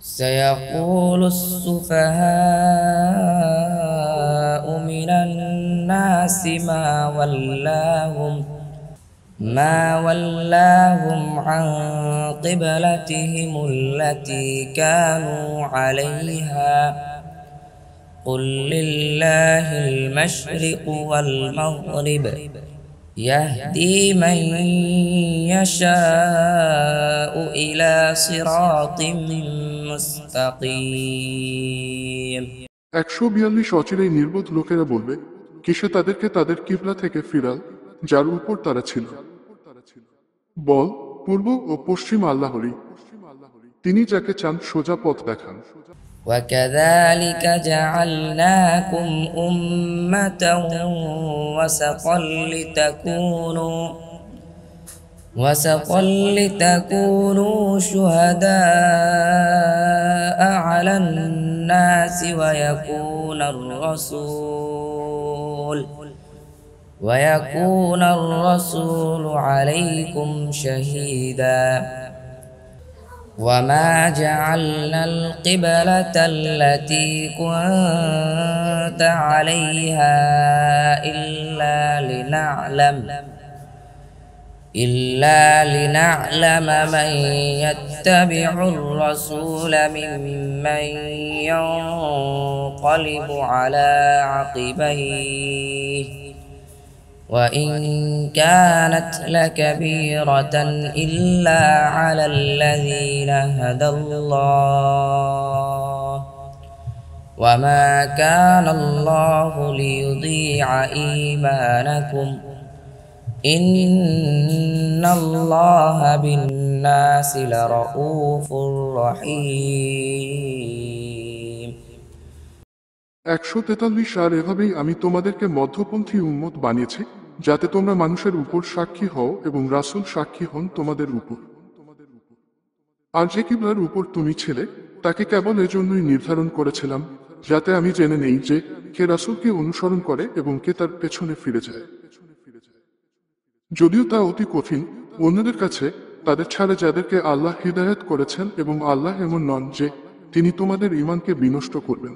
سيقول السفهاء من الناس ما ولاهم عن قبلتهم التي كانوا عليها قل لله المشرق والمغرب يهدي من يشاء إلى صراط مستقيم। 142 অচিরেই নির্বোধ লোকেরা বলবে, কিসে তাদেরকে তাদের কিবলা থেকে ফিরাল যার উপর তারা ছিল। বল, পূর্ব ও পশ্চিম আল্লাহরই, তিনি যাকে চান সোজা পথ দেখান। وكذلك جعلناكم أمة وسطا لتكونوا شهداء على الناس ويكون الرسول عليكم شهيدا وما جعلنا القبلة التي كنت عليها إلا لنعلم من يتبع الرسول ممن ينقلب على عقبيه وإن كانت لكبيرة إلا على الذين هدى الله وما كان الله ليضيع إيمانكم إن الله بالناس لرؤوف رحيم। 143 আর এভাবেই আমি তোমাদেরকে মধ্যপন্থী উম্মত বানিয়েছি, যাতে তোমরা মানুষের উপর সাক্ষী হও এবং রাসূল সাক্ষী হন তোমাদের উপর। আর যে কিবলার উপর তুমি ছিলে তাকে কেবল এজন্যই নির্ধারণ করেছিলাম, যাতে আমি জেনে নেই যে কে রাসূলকে অনুসরণ করে এবং কে তার পেছনে ফিরে যায়। যদিও তা অতি কঠিন অন্যদের কাছে, তাদের ছাড়া যাদেরকে আল্লাহ হিদায়াত করেছেন, এবং আল্লাহ এমন নন যে তিনি তোমাদের ঈমানকে বিনষ্ট করবেন।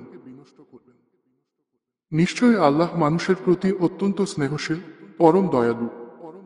নিশ্চয়ই আল্লাহ মানুষের প্রতি অত্যন্ত স্নেহশীল, পরম দয়ালু।